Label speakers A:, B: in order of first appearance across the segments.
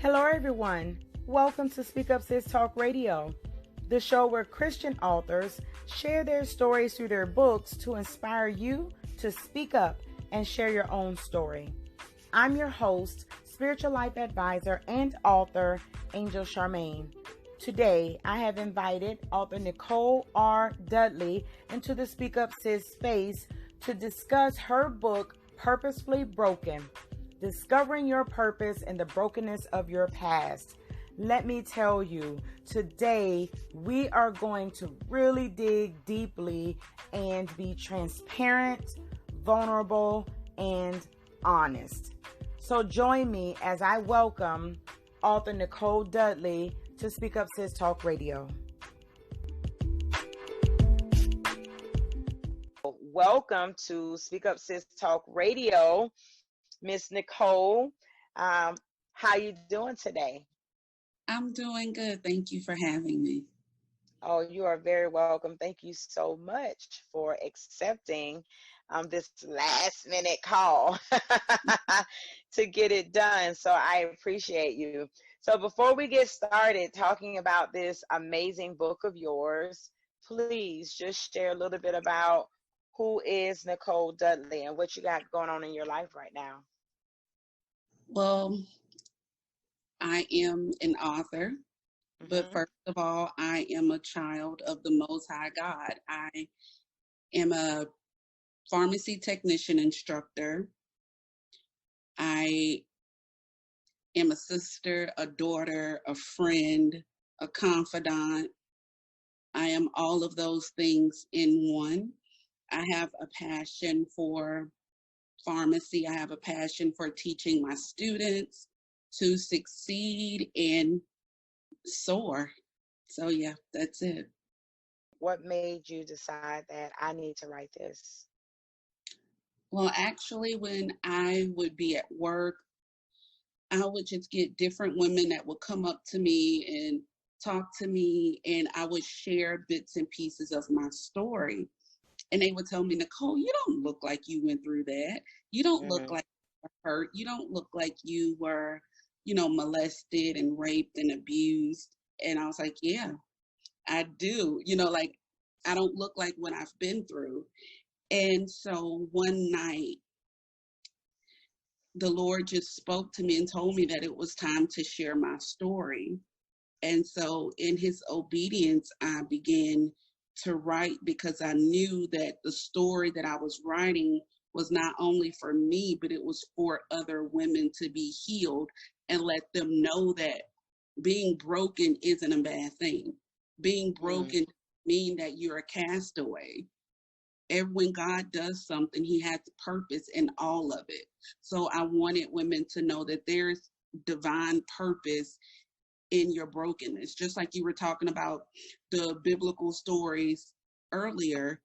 A: Hello, everyone. Welcome to Speak Up, Sis Talk Radio, the show where Christian authors share their stories through their books to inspire you to speak up and share your own story. I'm your host, spiritual life advisor and author, Angel Charmaine. Today, I have invited author Nicole R. Dudley into the Speak Up Sis space to discuss her book, Purposefully Broken, Discovering Your Purpose in the Brokenness of Your Past. Let me tell you, today we are going to really dig deeply and be transparent, vulnerable, and honest. So join me as I welcome author Nicole Dudley to Speak Up Sis Talk Radio. Welcome to Speak Up Sis Talk Radio, Miss Nicole. How you doing today?
B: I'm doing good. Thank you for having me.
A: Oh, you are very welcome. Thank you so much for accepting this last minute call to get it done. So I appreciate you. So before we get started talking about this amazing book of yours, please just share a little bit about who is Nicole Dudley and what you got going on in your life right now.
B: Well, I am an author, but first of all, I am a child of the Most High God. I am a pharmacy technician instructor. I am a sister, a daughter, a friend, a confidant. I am all of those things in one. I have a passion for pharmacy. I have a passion for teaching my students to succeed and soar. So yeah, that's it.
A: What made you decide that I need to write this?
B: Well, actually, when I would be at work, I would just get different women that would come up to me and talk to me, and I would share bits and pieces of my story. And they would tell me, Nicole, you don't look like you went through that. You don't look like you were hurt. You don't look like you were, molested and raped and abused. And I was like, yeah, I do. I don't look like what I've been through. And so one night, the Lord just spoke to me and told me that it was time to share my story. And so in his obedience, I began to write because I knew that the story that I was writing was not only for me, but it was for other women to be healed and let them know that being broken isn't a bad thing. Being broken mean that you're a castaway. And when God does something, he has purpose in all of it. So I wanted women to know that there's divine purpose in your brokenness. Just like you were talking about the biblical stories earlier,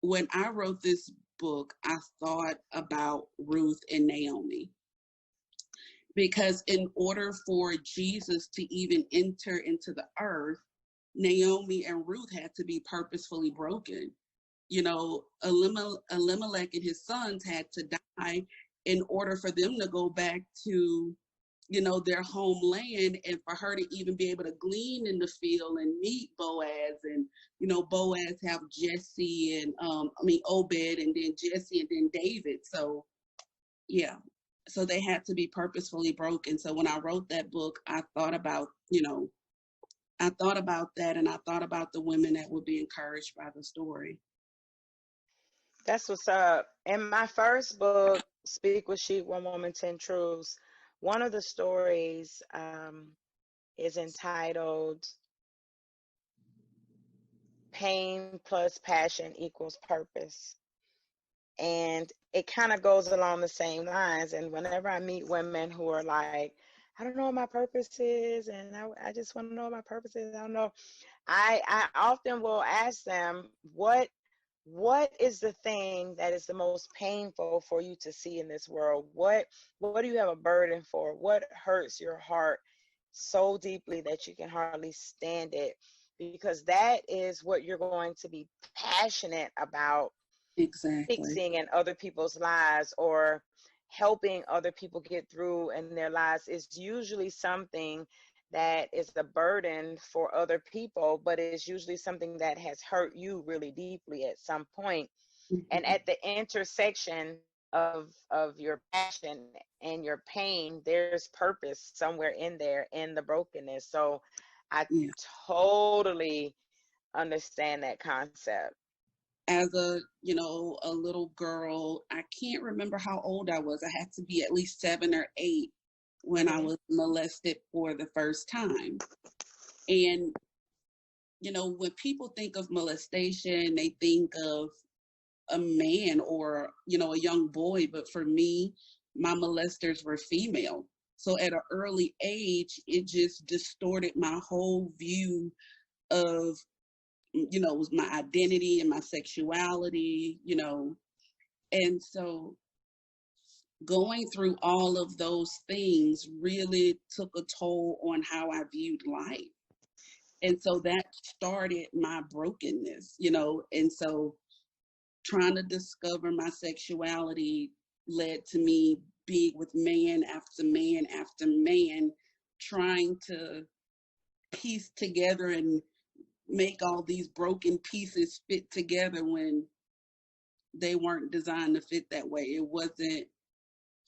B: when I wrote this book, I thought about Ruth and Naomi. Because in order for Jesus to even enter into the earth, Naomi and Ruth had to be purposefully broken. Elimelech and his sons had to die in order for them to go back to their homeland, and for her to even be able to glean in the field and meet Boaz, and Boaz have Jesse and Obed, and then Jesse, and then David. So yeah, so they had to be purposefully broken. So when I wrote that book, I thought about that, and I thought about the women that would be encouraged by the story.
A: That's what's up. In my first book, Speak with Sheep, One Woman, 10 Truths, one of the stories is entitled Pain plus Passion equals Purpose. And it kind of goes along the same lines. And whenever I meet women who are like, I don't know what my purpose is, and I just want to know what my purpose is, I don't know, I often will ask them, what is the thing that is the most painful for you to see in this world? What do you have a burden for? What hurts your heart so deeply that you can hardly stand it? Because that is what you're going to be passionate about
B: exactly
A: fixing in other people's lives, or helping other people get through in their lives is usually something that is a burden for other people, but it's usually something that has hurt you really deeply at some point. And
B: Mhm.
A: at the intersection of your passion and your pain, there's purpose somewhere in there in the brokenness. So I
B: Yeah.
A: totally understand that concept.
B: As a little girl, I can't remember how old I was. I had to be at least 7 or 8 when I
A: Hmm.
B: was molested for the first time. And, when people think of molestation, they think of a man or, a young boy. But for me, my molesters were female. So at an early age, it just distorted my whole view of, my identity and my sexuality. And so going through all of those things really took a toll on how I viewed life. And so that started my brokenness. And so trying to discover my sexuality led to me being with man after man after man, trying to piece together and make all these broken pieces fit together when they weren't designed to fit that way.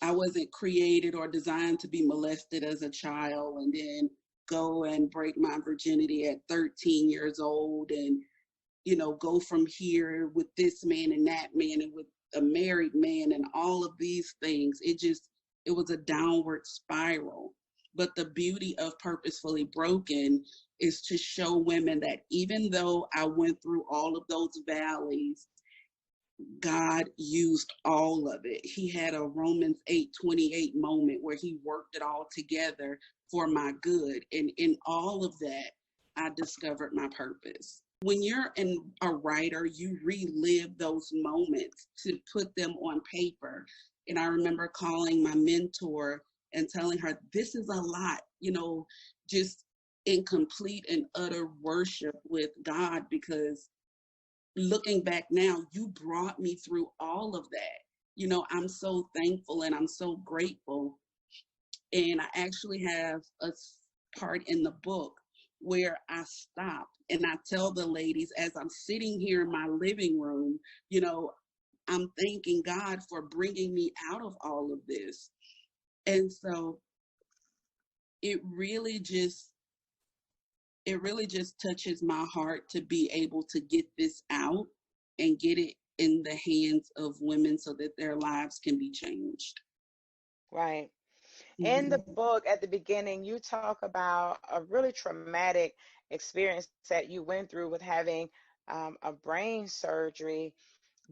B: I wasn't created or designed to be molested as a child and then go and break my virginity at 13 years old and, go from here with this man and that man and with a married man and all of these things. It was a downward spiral. But the beauty of Purposefully Broken is to show women that even though I went through all of those valleys, God used all of it. He had a Romans 8:28 moment where he worked it all together for my good. And in all of that, I discovered my purpose. When you're a writer, you relive those moments to put them on paper. And I remember calling my mentor and telling her, this is a lot, just in complete and utter worship with God, because looking back now, you brought me through all of that. I'm so thankful and I'm so grateful. And I actually have a part in the book where I stop and I tell the ladies as I'm sitting here in my living room, you know, I'm thanking God for bringing me out of all of this. And so it really just it really just touches my heart to be able to get this out and get it in the hands of women so that their lives can be changed.
A: Right. In the
B: Mhm.
A: book, at the beginning, you talk about a really traumatic experience that you went through with having a brain surgery.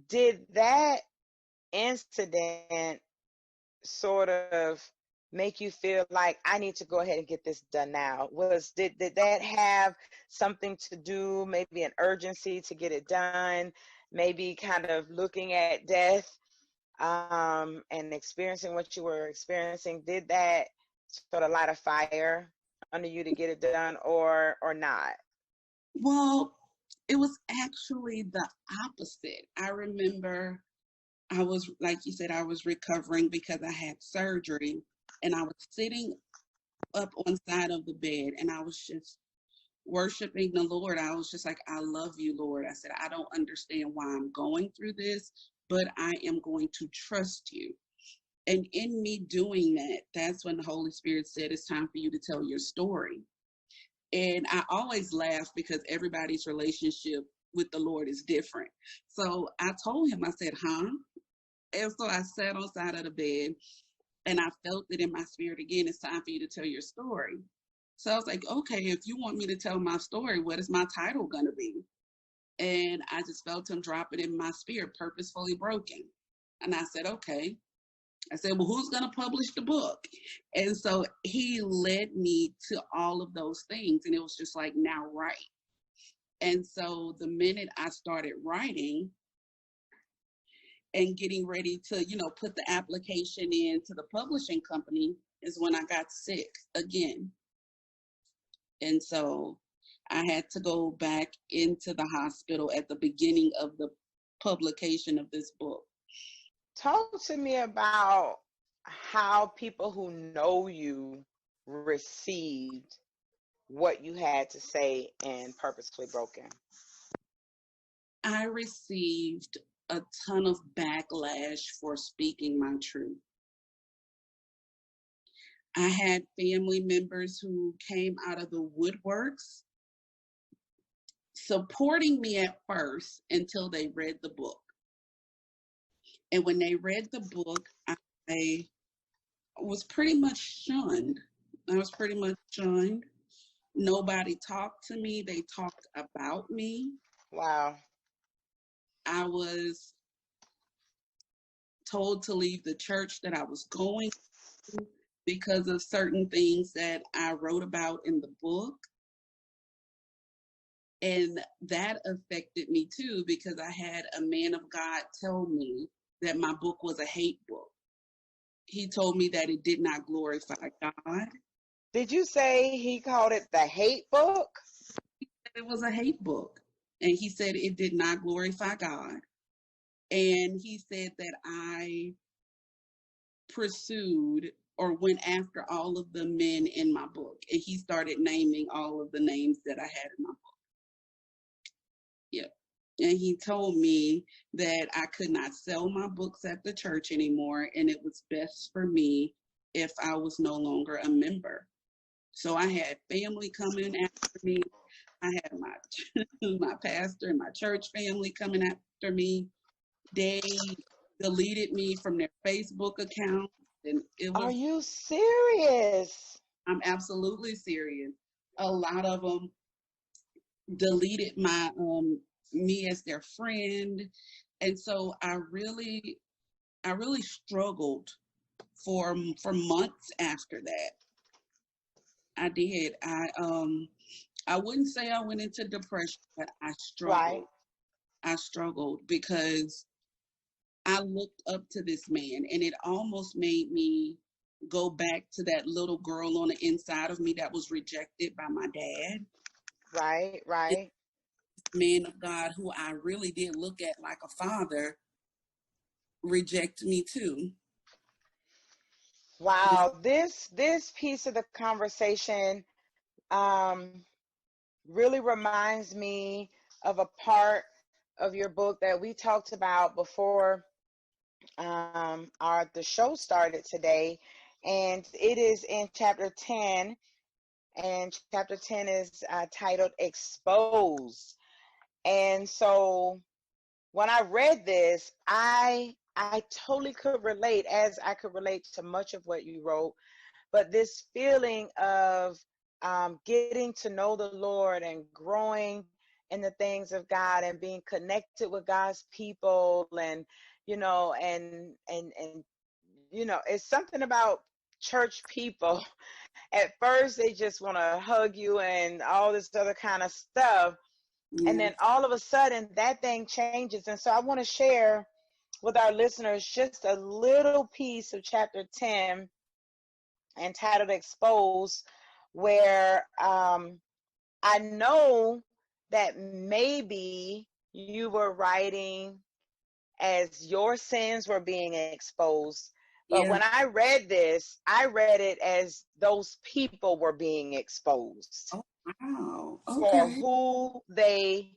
A: Did that incident sort of make you feel like I need to go ahead and get this done now? Did that have something to do, maybe an urgency to get it done, maybe kind of looking at death and experiencing what you were experiencing? Did that sort of light a fire under you to get it done, or not?
B: Well, it was actually the opposite. I remember I was, like you said, I was recovering because I had surgery, and I was sitting up on side of the bed and I was just worshiping the Lord. I was just like, I love you, Lord. I said, I don't understand why I'm going through this, but I am going to trust you. And in me doing that, that's when the Holy Spirit said, it's time for you to tell your story. And I always laugh because everybody's relationship with the Lord is different. So I told him, I said, huh? And so I sat on the side of the bed and I felt it in my spirit again. It's time for you to tell your story. So I was like, okay, if you want me to tell my story, what is my title going to be? And I just felt him drop it in my spirit, Purposefully Broken. And I said, okay. I said, well, who's going to publish the book? And so he led me to all of those things. And it was just like, now write. And so the minute I started writing and getting ready to, put the application in to the publishing company is when I got sick again. And so I had to go back into the hospital at the beginning of the publication of this book.
A: Talk to me about how people who know you received what you had to say in Purposefully Broken?
B: I received a ton of backlash for speaking my truth. I had family members who came out of the woodworks supporting me at first until they read the book. And when they read the book, I was pretty much shunned. Nobody talked to me. They talked about me.
A: Wow.
B: I was told to leave the church that I was going to because of certain things that I wrote about in the book. And that affected me too, because I had a man of God tell me that my book was a hate book. He told me that it did not glorify God.
A: Did you say he called it the hate book?
B: It was a hate book. And he said it did not glorify God. And he said that I pursued or went after all of the men in my book. And he started naming all of the names that I had in my book. Yep. And he told me that I could not sell my books at the church anymore, and it was best for me if I was no longer a member. So I had family coming after me. I had my pastor and my church family coming after me. They deleted me from their Facebook account. And it was,
A: Are you serious?
B: I'm absolutely serious. A lot of them deleted my me as their friend, and so I really struggled for months after that. I did. I wouldn't say I went into depression, but I struggled.
A: Right.
B: I struggled because I looked up to this man, and it almost made me go back to that little girl on the inside of me that was rejected by my dad.
A: Right.
B: Man of God, who I really did look at like a father, reject me too.
A: Wow, this piece of the conversation really reminds me of a part of your book that we talked about before the show started today, and it is in chapter 10, and chapter 10 is titled Expose. And so when I read this, I totally could relate, as I could relate to much of what you wrote, but this feeling of getting to know the Lord and growing in the things of God and being connected with God's people, and it's something about church people. At first they just want to hug you and all this other kind of stuff. Yeah. And then all of a sudden that thing changes. And so I want to share with our listeners just a little piece of chapter 10 entitled Expose, where I know that maybe you were writing as your sins were being exposed. But when I read this, I read it as those people were being exposed.
B: Oh, wow. Okay.
A: For who they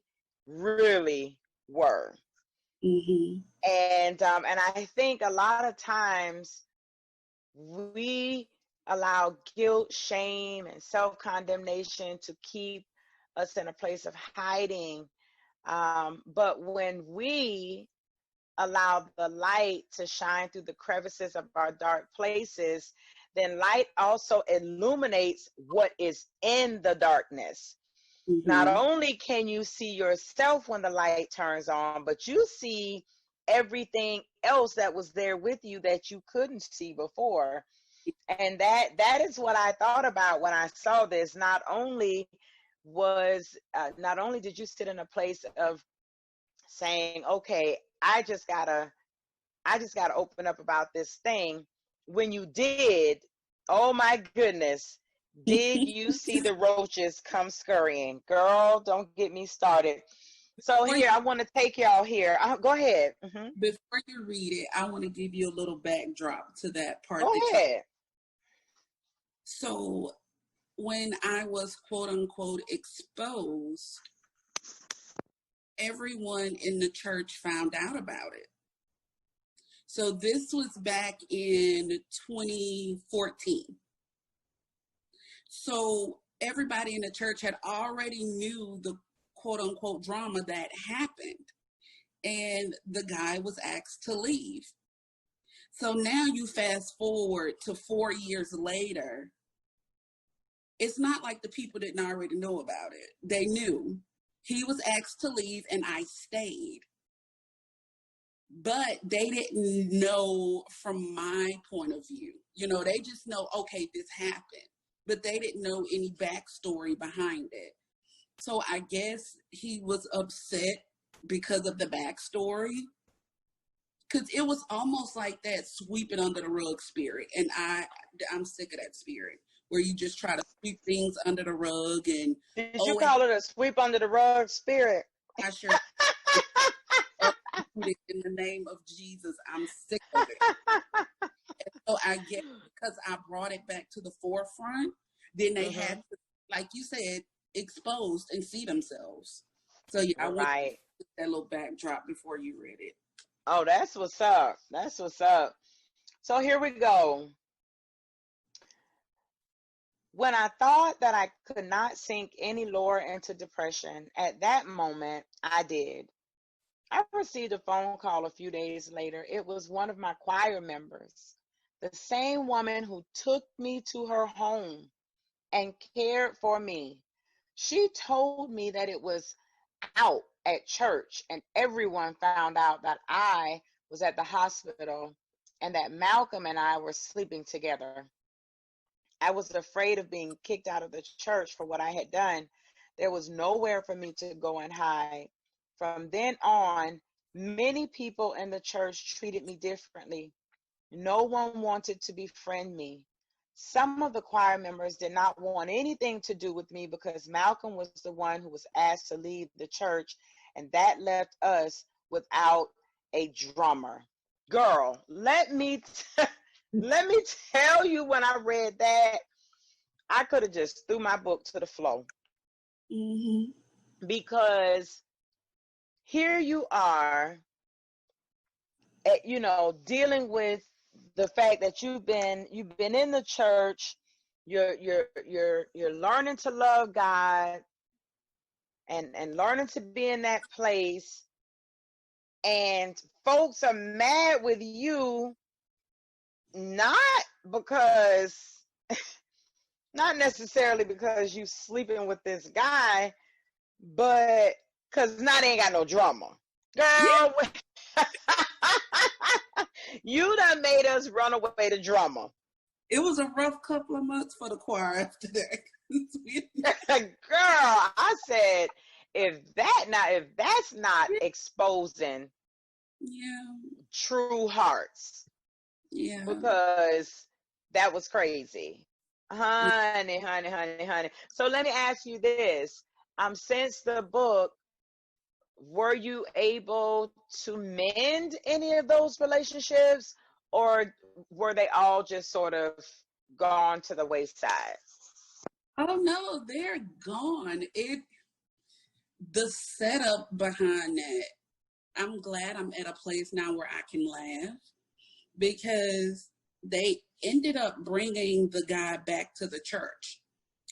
A: really were. Mm-hmm. And I think a lot of times we allow guilt, shame, and self-condemnation to keep us in a place of hiding. But when we allow the light to shine through the crevices of our dark places, then light also illuminates what is in the darkness. Mm-hmm. Not only can you see yourself when the light turns on, but you see everything else that was there with you that you couldn't see before. And that is what I thought about when I saw this. Not only did you sit in a place of saying, okay, I just gotta open up about this thing. When you did, oh my goodness, did you see the roaches come scurrying? Girl, don't get me started. So here, I want to take y'all here. Go ahead.
B: Before you read it, I want to give you a little backdrop to that part.
A: Go ahead.
B: So when I was quote unquote exposed, everyone in the church found out about it. So this was back in 2014. So everybody in the church had already knew the quote unquote drama that happened. And the guy was asked to leave. So now you fast forward to 4 years later. It's not like the people didn't already know about it. They knew. He was asked to leave and I stayed. But they didn't know from my point of view. You know, they just know, okay, this happened. But they didn't know any backstory behind it. So I guess he was upset because of the backstory. Because it was almost like that sweep it under the rug spirit. And I'm sick of that spirit. Where you just try to sweep things under the rug. And
A: did you call it a sweep under the rug spirit?
B: I sure put it in the name of Jesus. I'm sick of it. And so I guess because I brought it back to the forefront, then they had to, like you said, exposed and see themselves. So yeah, I want to put that little backdrop before you read it.
A: Oh, that's what's up. That's what's up. So here we go. When I thought that I could not sink any lower into depression, at that moment, I did. I received a phone call a few days later. It was one of my choir members, the same woman who took me to her home and cared for me. She told me that it was out at church and everyone found out that I was at the hospital and that Malcolm and I were sleeping together. I was afraid of being kicked out of the church for what I had done. There was nowhere for me to go and hide. From then on, many people in the church treated me differently. No one wanted to befriend me. Some of the choir members did not want anything to do with me because Malcolm was the one who was asked to leave the church, and that left us without a drummer. Girl, let me tell you, when I read that, I could have just threw my book to the floor. Because here you are, dealing with the fact that you've been in the church, you're learning to love God and learning to be in that place, and folks are mad with you, not necessarily because you sleeping with this guy, but because now they ain't got no drama. Girl, you done made us run away to drama.
B: It was a rough couple of months for the choir after that.
A: Girl, I said, if that's not exposing true hearts.
B: Yeah.
A: Because that was crazy. Honey. So let me ask you this. Since the book, were you able to mend any of those relationships, or were they all just sort of gone to the wayside?
B: Oh no, they're gone. The setup behind that, I'm glad I'm at a place now where I can laugh, because they ended up bringing the guy back to the church.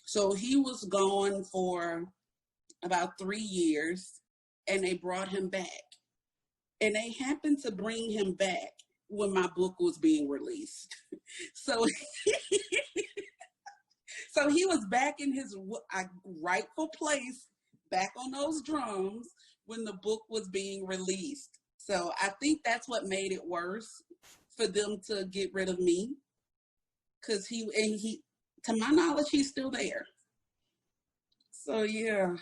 B: So he was gone for about 3 years, and they brought him back. And they happened to bring him back when my book was being released. So he was back in his rightful place, back on those drums when the book was being released. So I think that's what made it worse for them to get rid of me. Because he, to my knowledge, he's still there. So yeah.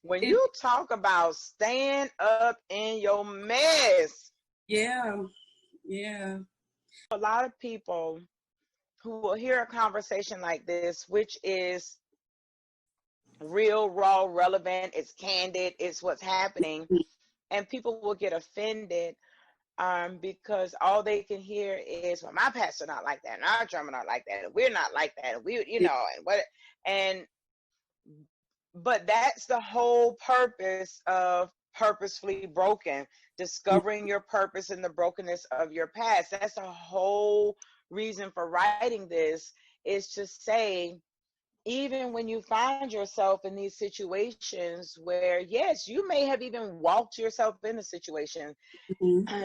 A: When you talk about stand up in your mess.
B: Yeah.
A: A lot of people who will hear a conversation like this, which is real, raw, relevant, it's candid, it's what's happening. And people will get offended because all they can hear is, well, my pastor not like that, and our drummer not like that, and we're not like that, and we, you know, and what, and but that's the whole purpose of Purposefully Broken, discovering your purpose in the brokenness of your past. That's the whole reason for writing this, is to say, even when you find yourself in these situations where, yes, you may have even walked yourself in a situation,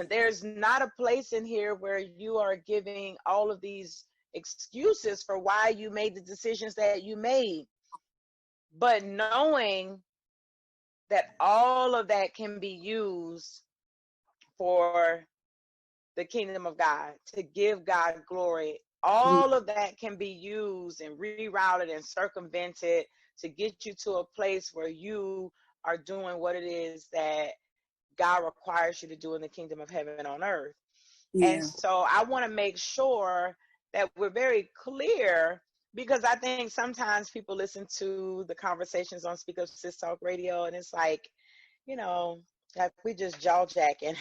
A: there's not a place in here where you are giving all of these excuses for why you made the decisions that you made. But knowing that all of that can be used for the kingdom of God, to give God glory, all of that can be used and rerouted and circumvented to get you to a place where you are doing what it is that God requires you to do in the kingdom of heaven on earth. And so I want to make sure that we're very clear, because I think sometimes people listen to the conversations on Speak Up Sis Talk Radio, and it's like, you know, like we just jaw jacking.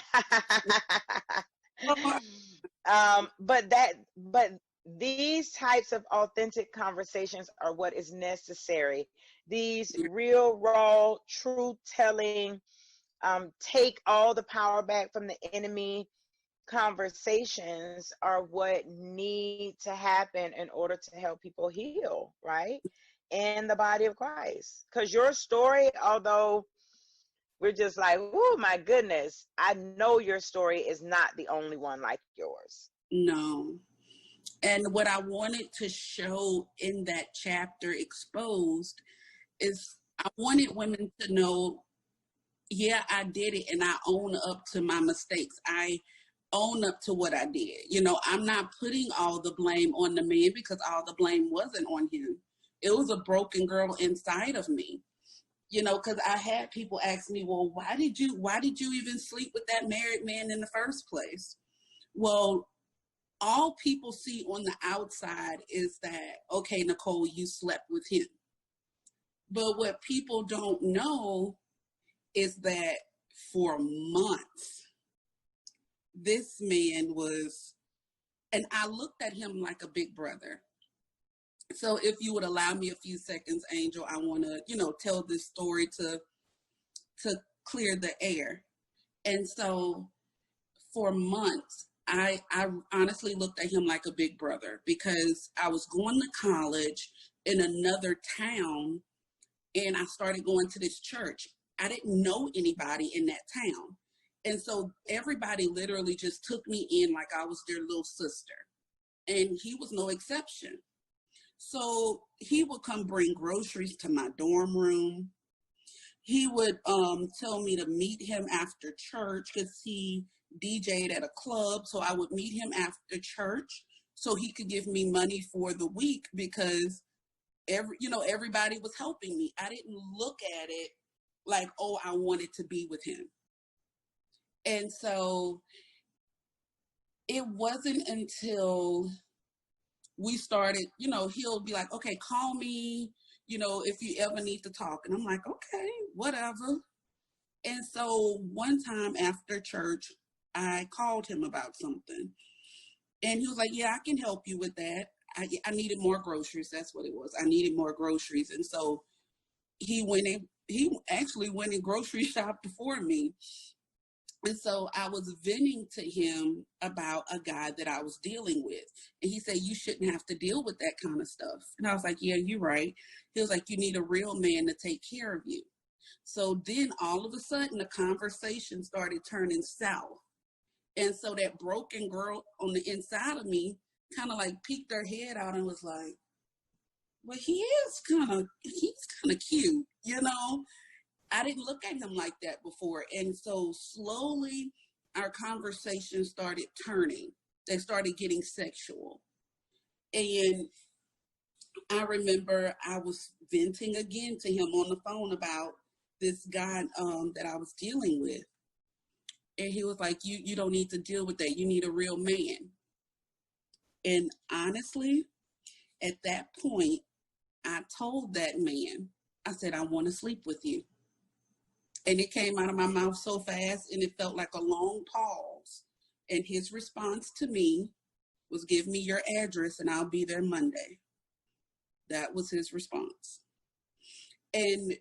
A: But these types of authentic conversations are what is necessary. These real, raw, truth telling, take all the power back from the enemy conversations are what need to happen in order to help people heal, right? In the body of Christ. Because your story, although we're just like, oh my goodness, I know your story is not the only one like yours.
B: No. And what I wanted to show in that chapter, Exposed, is I wanted women to know, yeah, I did it, and I own up to my mistakes. I own up to what I did. You know, I'm not putting all the blame on the man, because all the blame wasn't on him. It was a broken girl inside of me. You know, because I had people ask me, well, why did you even sleep with that married man in the first place? Well, all people see on the outside is that, okay, Nicole, you slept with him. But what people don't know is that for months, this man was, and I looked at him like a big brother. So if you would allow me a few seconds, Angel, I want to, tell this story to clear the air. And so for months, I honestly looked at him like a big brother, because I was going to college in another town, and I started going to this church. I didn't know anybody in that town. And so everybody literally just took me in like I was their little sister. And he was no exception. So he would come bring groceries to my dorm room. He would tell me to meet him after church, because he DJ'd at a club. So I would meet him after church so he could give me money for the week, because everybody was helping me. I didn't look at it like, oh, I wanted to be with him. And so it wasn't until we started, he'll be like, okay, call me, if you ever need to talk. And I'm like, okay, whatever. And so one time after church, I called him about something. And he was like, yeah, I can help you with that. I needed more groceries. That's what it was. I needed more groceries. And so he actually went and grocery shopped for me. And so I was venting to him about a guy that I was dealing with. And he said, you shouldn't have to deal with that kind of stuff. And I was like, yeah, you're right. He was like, you need a real man to take care of you. So then all of a sudden the conversation started turning south. And so that broken girl on the inside of me kind of like peeked her head out and was like, well, he's kind of cute, I didn't look at him like that before. And so slowly our conversation started turning. They started getting sexual. And I remember I was venting again to him on the phone about this guy that I was dealing with. And he was like, you don't need to deal with that. You need a real man. And honestly, at that point, I told that man I said, I want to sleep with you. And it came out of my mouth so fast, and it felt like a long pause. And his response to me was, give me your address and I'll be there Monday. That was his response. And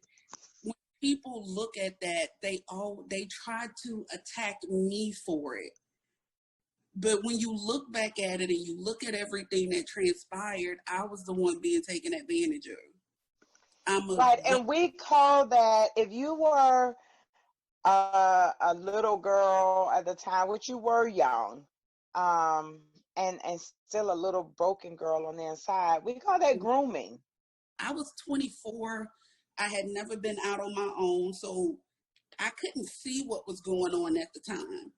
B: when people look at that, they try to attack me for it. But when you look back at it and you look at everything that transpired, I was the one being taken advantage of.
A: Right, and we call that, if you were a little girl at the time, which you were young, and still a little broken girl on the inside, we call that grooming.
B: I was 24. I had never been out on my own, so I couldn't see what was going on at the time.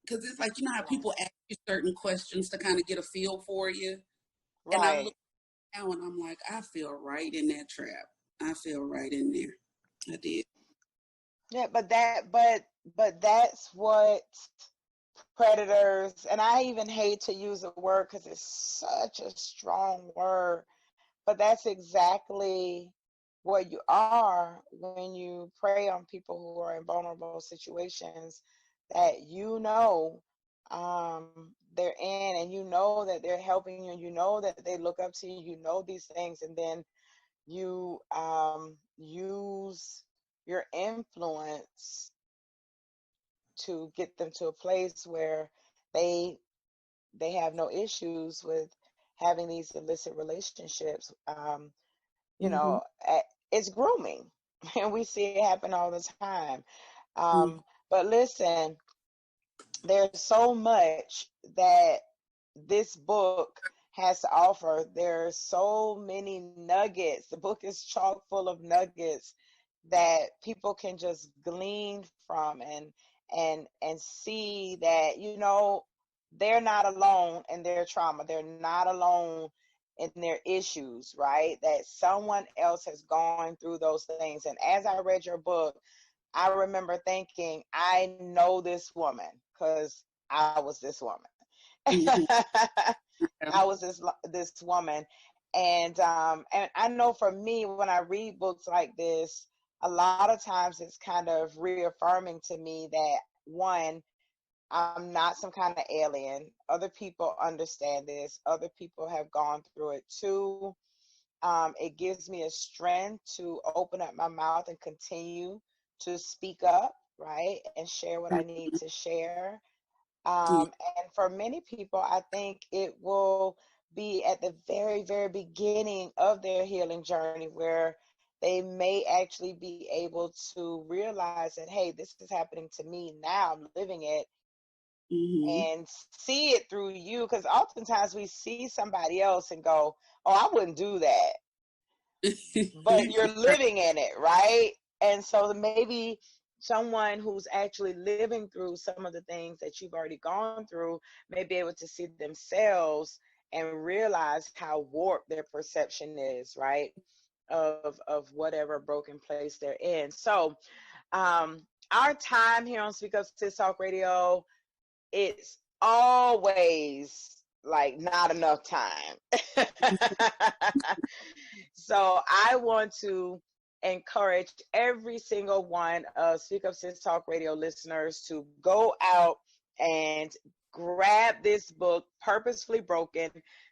B: Because it's like, you know how people ask you certain questions to kind of get a feel for you?
A: Right.
B: And I look now and I'm like, I feel right in that trap. I feel right in there. I did.
A: Yeah, but that's what predators, and I even hate to use the word because it's such a strong word, but that's exactly what you are when you prey on people who are in vulnerable situations that they're in, and you know that they're helping you, and you know that they look up to you, you know these things, and then you use your influence to get them to a place where they have no issues with having these illicit relationships. It's grooming, and we see it happen all the time. But listen, there's so much that this book has to offer. There's so many nuggets. The book is chock full of nuggets that people can just glean from and see that, they're not alone in their trauma. They're not alone in their issues, right? That someone else has gone through those things. And as I read your book, I remember thinking, I know this woman because I was this woman. I was this woman. And I know for me, when I read books like this, a lot of times it's kind of reaffirming to me that, one, I'm not some kind of alien. Other people understand this. Other people have gone through it too. It gives me a strength to open up my mouth and continue to speak up, right? And share what I need to share. And for many people, I think it will be at the very, very beginning of their healing journey where they may actually be able to realize that, hey, this is happening to me now. I'm living it. And see it through you, because oftentimes we see somebody else and go, oh, I wouldn't do that. But you're living in it, right? And so maybe someone who's actually living through some of the things that you've already gone through may be able to see themselves and realize how warped their perception is, right? Of whatever broken place they're in. So our time here on Speak Up Sis Talk Radio, it's always like not enough time. So I want to encourage every single one of Speak Up Sis Talk Radio listeners to go out and grab this book, Purposefully Broken,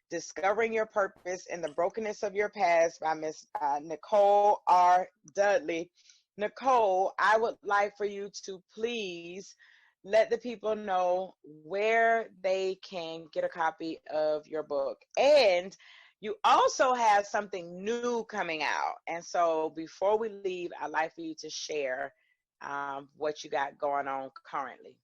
A: Discovering Your Purpose in the Brokenness of Your Past by Miss Nicole R. Dudley. Nicole, I would like for you to please let the people know where they can get a copy of your book. And you also have something new coming out. And so before we leave, I'd like for you to share what you got going on currently.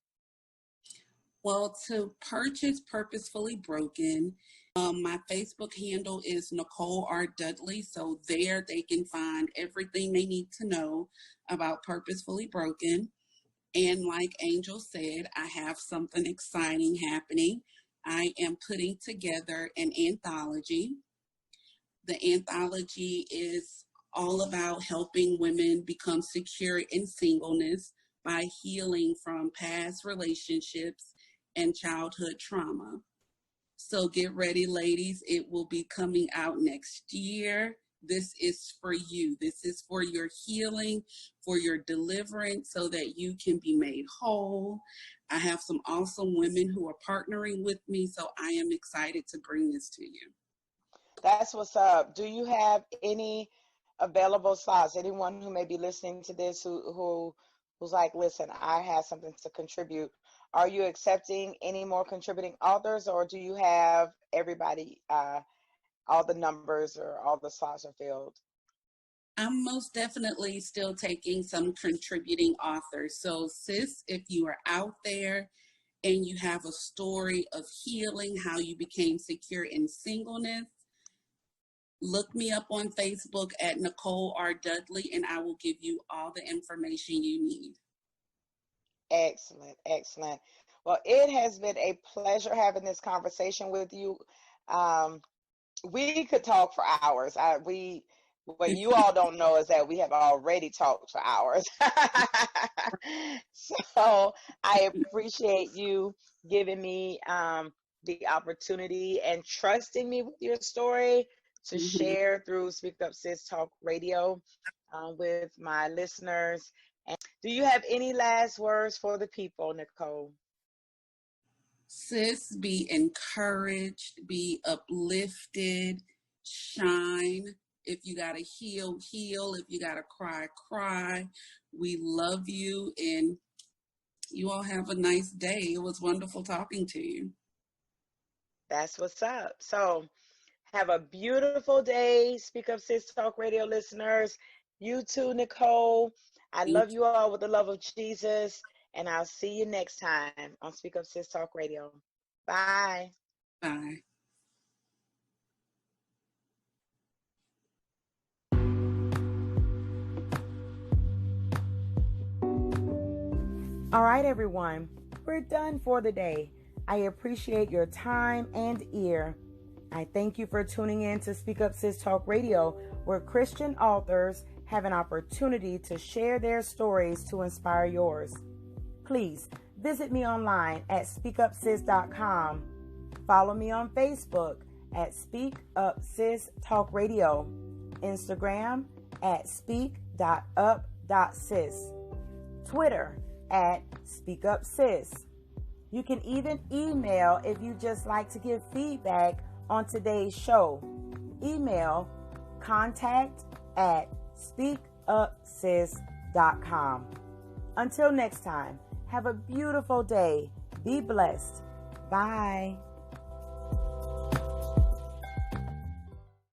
B: Well, to purchase Purposefully Broken, my Facebook handle is Nicole R. Dudley. So there they can find everything they need to know about Purposefully Broken. And like Angel said, I have something exciting happening. I am putting together an anthology. The anthology is all about helping women become secure in singleness by healing from past relationships and childhood trauma. So get ready, ladies. It will be coming out next year. this is for you. This is for your healing, for your deliverance, so that you can be made whole. I have some awesome women who are partnering with me, so I am excited to bring this to you.
A: That's what's up. Do you have any available slots? Anyone who may be listening to this who's like, listen, I have something to contribute. Are you accepting any more contributing authors, or do you have everybody, all the numbers or all the slots are filled?
B: I'm most definitely still taking some contributing authors. So sis, if you are out there and you have a story of healing, how you became secure in singleness, look me up on Facebook at Nicole R. Dudley, and I will give you all the information you need.
A: Excellent, excellent. Well, it has been a pleasure having this conversation with you. We could talk for hours. What you all don't know is that we have already talked for hours. So I appreciate you giving me the opportunity and trusting me with your story to share through Speak Up Sis Talk Radio with my listeners. And do you have any last words for the people, Nicole?
B: Sis, be encouraged, be uplifted, shine. If you got to heal, heal. If you got to cry, cry. We love you, and you all have a nice day. It was wonderful talking to you.
A: That's what's up. So have a beautiful day, Speak Up Sis Talk Radio listeners. You too, Nicole. I love you all with the love of Jesus, and I'll see you next time on Speak Up Sis Talk Radio. Bye.
B: Bye.
A: All right, everyone, we're done for the day. I appreciate your time and ear. I thank you for tuning in to Speak Up Sis Talk Radio, where Christian authors have an opportunity to share their stories to inspire yours. Please visit me online at speakupsis.com. Follow me on Facebook at Speak Up Sis Talk Radio, Instagram at speak.up.sis, Twitter at Speak Up Sis. You can even email if you just like to give feedback on today's show. Email contact@speakupsis.com. Until next time, have a beautiful day. Be blessed. Bye.